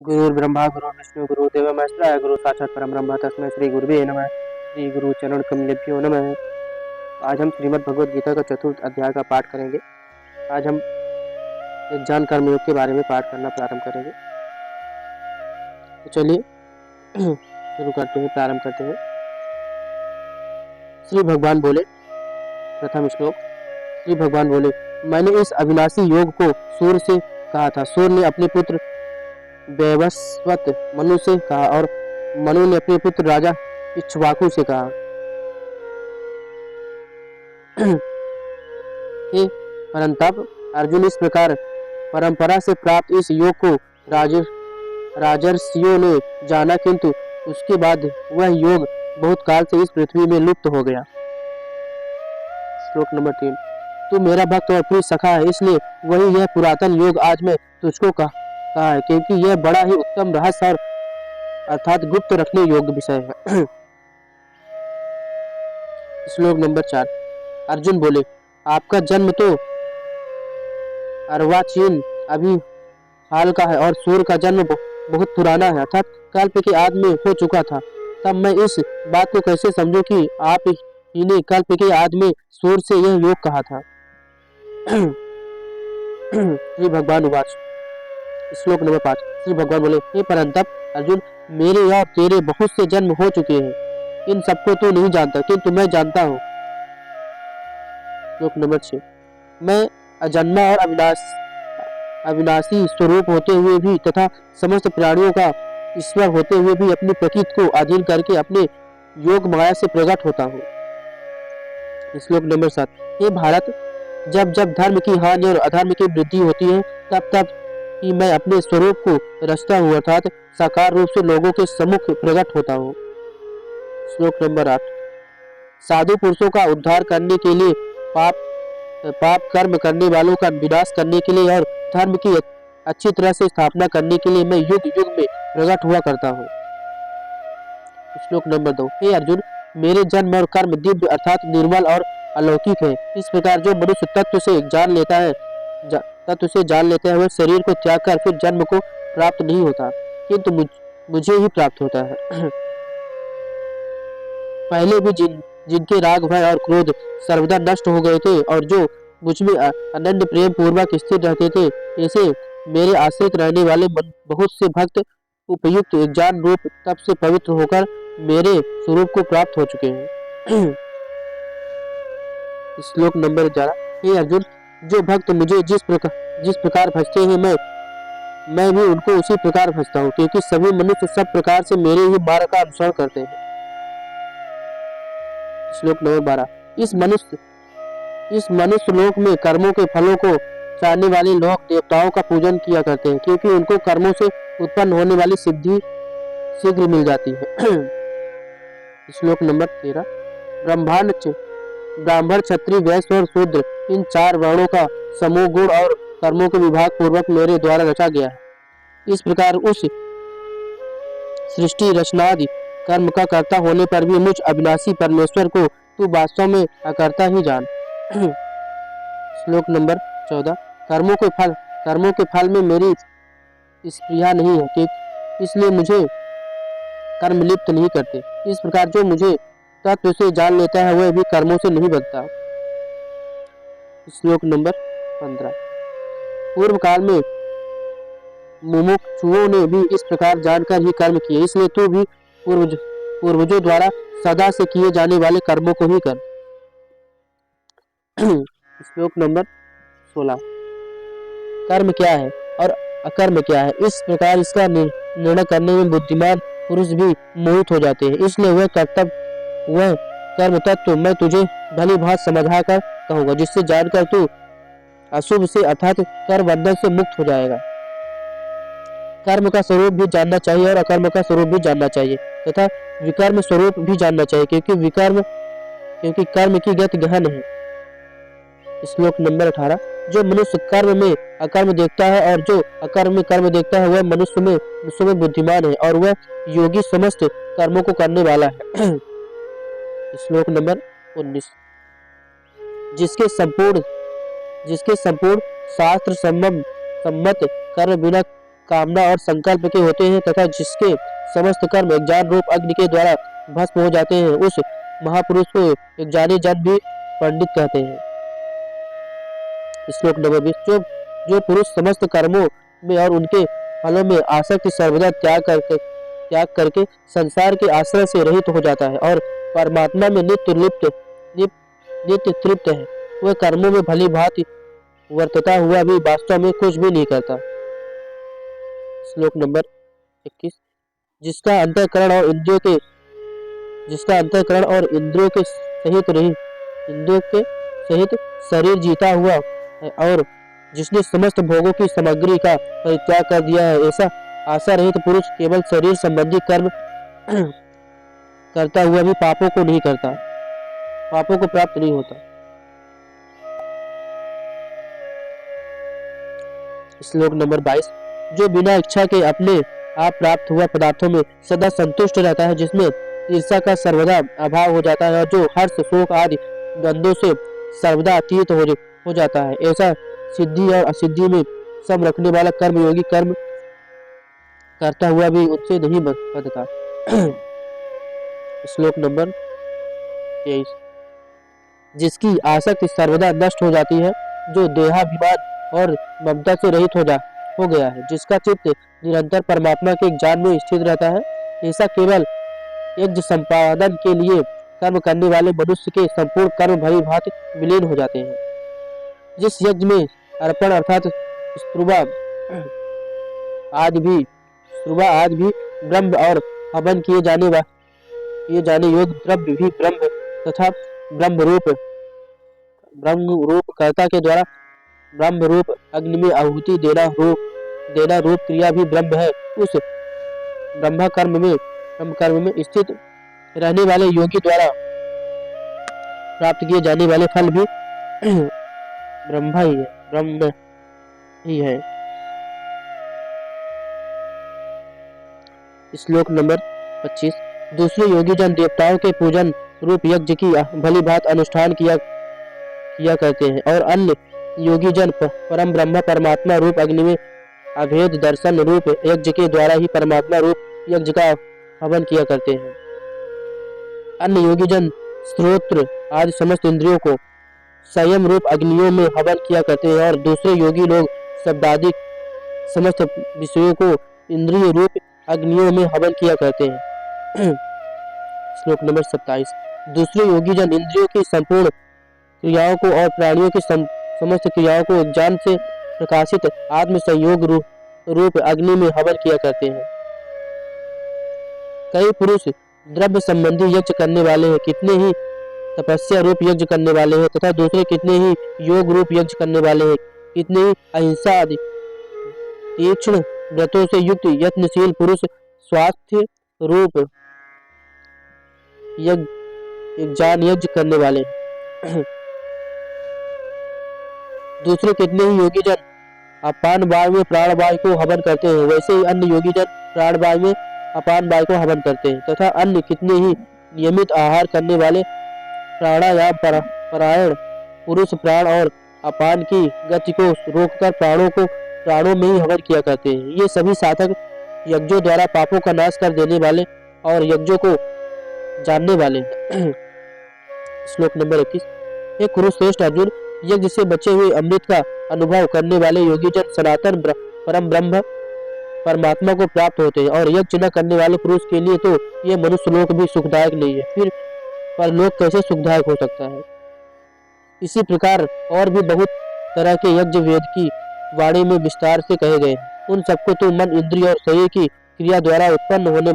गुरुर्ब्रह्मा गुरुर्विष्णु गुरुर्देवो महेश्वराय गुरु साक्षात् परब्रह्म तस्मै श्री गुरुवे नमः। श्री गुरु चरण कमलेभ्यो नमः। आज हम श्रीमद् भगवद गीता का चतुर्थ अध्याय का पाठ करेंगे। आज हम एक ज्ञान कर्मयोग के बारे में पाठ करना प्रारंभ करेंगे। तो चलिए शुरू करते हैं, प्रारंभ करते हैं। श्री भगवान बोले, प्रथम श्लोक। श्री भगवान बोले, मैंने इस अविनाशी योग को सूर्य से कहा था। सूर्य ने अपने पुत्र वैवस्वत मनु से कहा और मनु ने अपने पुत्र राजा इक्ष्वाकु से कहा। हे परंतप अर्जुन, इस प्रकार परंपरा से प्राप्त इस योग को राजर्षियों ने जाना, किंतु उसके बाद वह योग बहुत काल से इस पृथ्वी में लुप्त हो गया। श्लोक नंबर 3। तू मेरा भक्त और प्रिय सखा है, इसलिए वही यह पुरातन योग आज मैं तुझको कहा है, क्योंकि यह बड़ा ही उत्तम रहस्य और अर्थात गुप्त रखने योग्य विषय है। श्लोक नंबर 4। अर्जुन बोले, आपका जन्म तो अर्वाचीन अभी हाल का है और सूर्य का जन्म बहुत पुराना है, अर्थात कल्प के आदि में हो चुका था। तब मैं इस बात को कैसे समझूं कि आप ही ने कल्प के आदि में सूर्य से यह योग कहा था। श्री भगवान उवाच। श्लोक नंबर 5। श्री भगवान बोले, हे परंतप अर्जुन, मेरे और तेरे बहुत से जन्म हो चुके हैं, इन सबको तू नहीं जानता, किंतु मैं जानता हूँ। श्लोक नंबर 6। मैं अजन्मा और अविनाशी स्वरूप होते हुए भी तथा समस्त प्राणियों का ईश्वर होते हुए भी अपनी प्रकृति को अधीन करके अपने योग माया से प्रकट होता हूँ। श्लोक नंबर 7। हे भारत, जब जब धर्म की हानि और अधर्म की वृद्धि होती है, तब तब कि मैं अपने स्वरूप को रचता हूँ, अर्थात साकार रूप से लोगों के सम्मुख प्रकट होता हूँ। श्लोक नंबर 8। साधु पुरुषों का उद्धार करने के लिए, पाप कर्म करने वालों का विनाश करने के लिए और धर्म की अच्छी तरह से स्थापना करने के लिए मैं युग युग में प्रकट हुआ करता हूँ। श्लोक नंबर 2। हे अर्जुन, मेरे जन्म और कर्म दिव्य अर्थात निर्मल और अलौकिक है। इस प्रकार जो मनुष्य तत्व से जान लेता है, तत्व से जान लेते हैं, वह शरीर को त्याग कर फिर जन्म को प्राप्त नहीं होता, किंतु मुझे ही प्राप्त होता है। पहले भी जिनके राग भय और क्रोध सर्वदा नष्ट हो गए थे और जो मुझ में अनन्य प्रेम पूर्वक स्थिर रहते थे, ऐसे मेरे आश्रित रहने वाले बहुत से भक्त उपयुक्त ज्ञान रूप तप से पवित्र होकर मेरे स्वरूप को प्राप्त हो चुके हैं। श्लोक नंबर 11। हे अर्जुन, जो भक्त मुझे जिस प्रकार भजते हैं, मैं भी उनको उसी प्रकार भजता हूँ, क्योंकि सभी मनुष्य सब प्रकार से मेरे ही मार्ग का अनुसरण करते हैं। श्लोक नंबर 12। इस मनुष्य लोक में कर्मों के फलों को चाहने वाले लोग देवताओं का पूजन किया करते हैं, क्योंकि उनको कर्मों से उत्पन्न होने वाली सिद्धि शीघ्र मिल जाती है। श्लोक नंबर 13। ब्राह्मण क्षत्रिय वैश्य और शूद्र, इन चार वर्णों का समूह गुण और कर्मों के विभाग पूर्वक मेरे द्वारा रचा गया है। इस प्रकार उस सृष्टि रचनादि कर्म का कर्ता होने पर भी मुझ अविनाशी परमेश्वर को तू वास्तव में अकर्ता ही जान। श्लोक नंबर 14। कर्मों के फल में मेरी स्पृहा नहीं है, कि इसलिए मुझे कर्म लिप्त नहीं करते। इस प्रकार जो मुझे तत्व से जान लेता है, वह भी कर्मों से नहीं बनता। श्लोक नंबर 15। पूर्व काल में मुमुक्षुओं ने भी इस प्रकार जानकर ही कर्म किए, इसलिए तू भी पूर्वजों द्वारा सदा से किए जाने वाले कर्मों को ही कर। श्लोक नंबर 16। कर्म क्या है और अकर्म क्या है, इस प्रकार इसका निर्णय करने में बुद्धिमान पुरुष भी मोहित हो जाते हैं। इसलिए वह कर्म तत्व मैं तुझे भली भांति समझा कर कहूँगा, जिससे जानकर तू अशुभ से अर्थात कर्म बंधन से मुक्त हो जाएगा। कर्म का स्वरूप भी जानना चाहिए और अकर्म का स्वरूप भी जानना चाहिए तथा विकर्म स्वरूप भी जानना चाहिए, क्योंकि कर्म की गति गहन है। श्लोक नंबर 18। जो मनुष्य कर्म में अकर्म देखता है और जो अकर्म में कर्म देखता है, वह मनुष्य में बुद्धिमान है और वह योगी समस्त कर्मों को करने वाला है। श्लोक नंबर 19। जिसके संपूर्ण शास्त्र सम्मत कर्म बिना कामना और संकल्प के होते हैं तथा जिसके समस्त कर्म यज्ञान रूप अग्नि के द्वारा भस्म हो जाते हैं, उस महापुरुष को यज्ञानी जन भी पंडित कहते हैं। श्लोक नंबर 20। जो पुरुष समस्त कर्मों में और उनके फलों में आसक्ति सर्वदा त्याग करके संसार के आश्रय से रहित हो जाता है और परमात्मा में नित्य तृप्त है, वह कर्मों में भली भांति वर्तता हुआ भी वास्तव में कुछ भी नहीं करता। श्लोक नंबर 21। जिसका अंतःकरण और इंद्रियों के सहित शरीर जीता हुआ है और जिसने समस्त भोगों की सामग्री का परित्याग कर दिया है, ऐसा आशा रहित पुरुष केवल शरीर संबंधी कर्म करता हुआ भी पापों को प्राप्त नहीं होता। श्लोक नंबर 22। जो बिना इच्छा के अपने आप प्राप्त हुआ पदार्थों में सदा संतुष्ट रहता है, जिसमें ईर्ष्या का सर्वदा अभाव हो जाता है और जो हर्ष शोक आदि द्वंद्वों से सर्वदा अतीत हो जाता है, ऐसा सिद्धि और असिद्धि में सम रखने वाला कर्मयोगी कर्म करता हुआ भी उससे नहीं बंधता। श्लोक नंबर 23। जिसकी आसक्ति सर्वदा नष्ट हो जाती है, जो देहाभिमान और ममता से रहित हो गया है, जिसका चित्त निरंतर परमात्मा के ज्ञान में स्थित रहता है, ऐसा केवल यज्ञ संपादन के लिए कर्म करने वाले मनुष्य के संपूर्ण कर्म भली भांति विलीन हो जाते हैं। जिस यज्ञ में अर्पण अर्थात स्तुवा आदि भी ब्रह्म और हवन किए जाने योग्य द्रव्य भी ब्रह्म तथा ब्रह्म रूप कर्ता के द्वारा ब्रह्म रूप अग्नि में आहुति देना रूप क्रिया भी ब्रह्म है। उस ब्रह्म कर्म में स्थित रहने वाले योगी द्वारा प्राप्त किए जाने वाले फल भी ब्रह्म ही है। श्लोक नंबर 25। दूसरे योगी जन देवताओं के पूजन रूप यज्ञ की भली भांति अनुष्ठान किया करते हैं और अन्य योगी जन परम ब्रह्म परमात्मा रूप अग्नि में अभेद दर्शन रूप यज्ञ के द्वारा ही परमात्मा रूप यज्ञ का हवन किया करते हैं। अन्य योगी जन स्त्रोत्र आदि समस्त इंद्रियों को संयम रूप अग्नियों में हवन किया करते हैं और दूसरे योगी लोग शब्दादि समस्त विषयों को इंद्रिय रूप अग्नियों में हवन किया करते हैं। श्लोक नंबर 27। दूसरे योगी जन इंद्रियों की संपूर्ण क्रियाओं को और प्राणियों की समस्त क्रियाओं को ज्ञान से प्रकाशित आत्म संयोग रूप अग्नि में हवन किया करते हैं। कई पुरुष द्रव्य संबंधी यज्ञ करने वाले हैं, कितने ही तपस्या रूप यज्ञ करने वाले हैं तथा दूसरे कितने ही योग रूप यज्ञ करने वाले हैं, कितने ही अहिंसा आदि तीक्ष्ण व्रतों से युक्त यत्नशील पुरुष स्वास्थ्य रूप यज्ञ करने वाले हैं। दूसरे कितने ही योगी जन अपान वायु में प्राण वायु को हवन करते हैं, वैसे ही अन्य योगी जन प्राण वायु में अपान वायु को हवन करते हैं तथा अन्य कितने ही नियमित आहार करने वाले प्राणायाम परायण पुरुष प्राण और अपान की गति को रोककर प्राणों में ही हवन किया करते हैं। ये सभी साधक यज्ञों द्वारा पापों का नाश कर देने वाले और यज्ञों को जानने वाले। श्लोक नंबर 21। हे कुरुश्रेष्ठ अर्जुन, यज्ञ से बचे हुए अमृत का अनुभव करने वाले योगी जन सनातन परम ब्रह्म परमात्मा को प्राप्त होते हैं और यज्ञ न करने वाले पुरुष के लिए तो ये मनुष्य लोक भी सुखदायक नहीं है, फिर परलोक कैसे सुखदायक हो सकता है। इसी प्रकार और भी बहुत तरह के यज्ञ वेद की वाणी में विस्तार से कहे गए हैं। उन सबको तो मन इंद्रिय और शरीर की क्रिया द्वारा उत्पन्न होने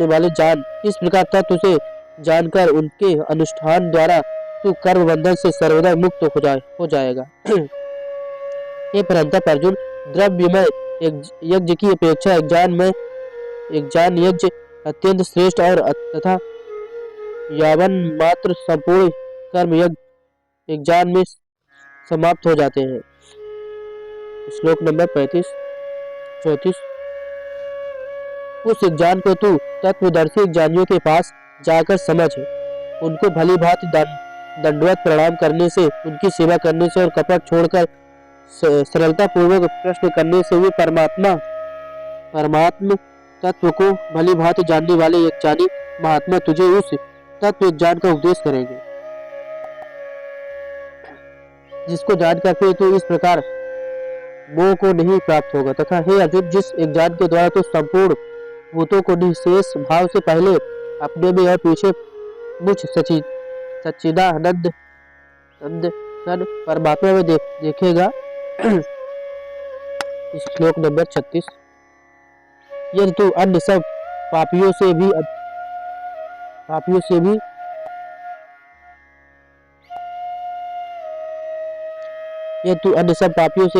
वाले जान। इस प्रकार तत्व से जानकर उनके अनुष्ठान द्वारा तू कर्म बंधन से सर्वदा मुक्त हो जाएगा। ये परंतप अर्जुन, द्रव्यमय यज्ञ की अपेक्षा एक ज्ञान यज्ञ अत्यंत श्रेष्ठ और तथा यावन मात्र संपूर्ण कर्म यज्ञ एक ज्ञान में समाप्त हो जाते हैं। श्लोक नंबर 34। उस ज्ञान को तू तत्वदर्शी ज्ञानियों के पास जाकर समझ, उनको भली भांति दंडवत प्रणाम करने से, उनकी सेवा करने से और कपट छोड़कर सरलता पूर्वक प्रश्न करने से वे परमात्म तत्व को भली भांति जानने वाले एक ज्ञानी महात्मा तुझे उस तत्व ज्ञान का उपदेश करेंगे, जिसको जानकर फिर तू इस प्रकार मोह को नहीं प्राप्त होगा। तथा हे अर्जुन, जिस एक ज्ञान के द्वारा तो संपूर्ण भूतों को निःशेष भाव से पहले अपने में और पीछे मुझ सच्चिदानंद परमात्मा में देखेगा। श्लोक नंबर 36। यदि तू अन्य सब पापियों से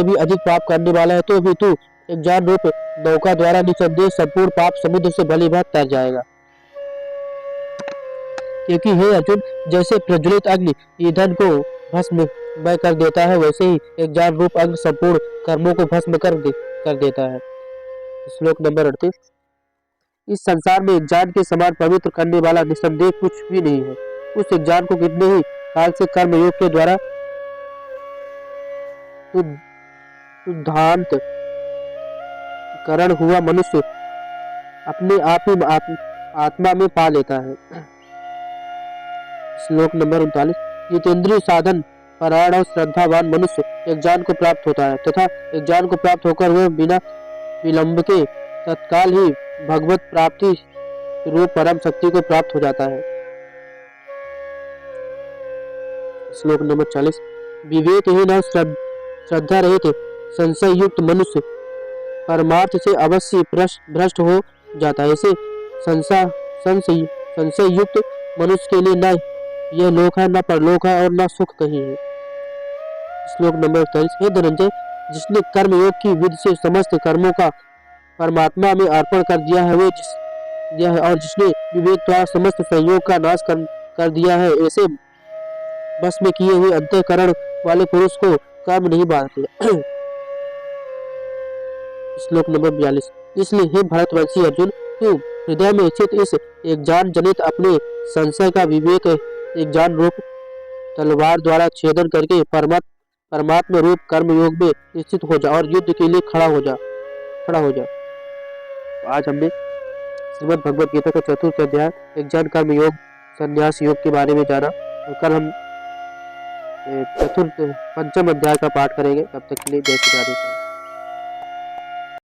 भी अधिक पाप करने वाला है, तो भी तू एक ज्ञान रूप नौका द्वारा निसंदेह संपूर्ण पाप समुद्र से भली भांति तर जाएगा। क्योंकि हे अर्जुन, जैसे प्रज्वलित अग्नि ईंधन को भस्ममय कर देता है, वैसे ही एक ज्ञान रूप अग्नि संपूर्ण कर्मों को भस्म कर देता है। श्लोक नंबर 38। इस संसार में ज्ञान के समान पवित्र करने वाला निसंदेह कुछ भी नहीं है। उस ज्ञान को कितने ही काल से कर्म योग के द्वारा शुद्धांत करण हुआ मनुष्य अपने आप ही आत्मा में पा लेता है। श्लोक नंबर 39। जितेंद्रिय साधन परायण और श्रद्धावान मनुष्य एक ज्ञान को प्राप्त होता है तथा एक ज्ञान को प्राप्त होकर वह बिना विलंब के तत्काल ही भगवत प्राप्ति रूप परम शक्ति को प्राप्त हो जाता है। श्लोक नंबर 40। विवेकहीन और श्रद्धा रहित संशय युक्त मनुष्य परमार्थ से अवश्य भ्रष्ट हो जाता है। ऐसे संशय युक्त मनुष्य के लिए न यह लोक है, न परलोक है और न सुख कहीं है। श्लोक नंबर 43। हे धनंजय, जिसने कर्म योग की विधि से समस्त कर्मों का परमात्मा में अर्पण कर दिया है, और जिसने विवेक द्वारा समस्त संयोग का नाश कर दिया है, ऐसे बस में किए हुए अंतःकरण वाले पुरुष को कर्म नहीं बांधते। श्लोक नंबर 42। इसलिए हे भरतवंशी अर्जुन, तू हृदय में स्थित इस एक ज्ञान जनित अपने संशय का विवेक एक ज्ञान रूप तलवार द्वारा छेदन करके परमात्मा रूप कर्म योग में स्थित हो जा और युद्ध के लिए खड़ा हो जा। आज हमने श्रीमद् भगवद गीता का चतुर्थ अध्याय एक ज्ञान कर्म योग संन्यास योग के बारे में जाना, और कल हम पंचम अध्याय का पाठ करेंगे। तब तक के लिए जय श्री राधे।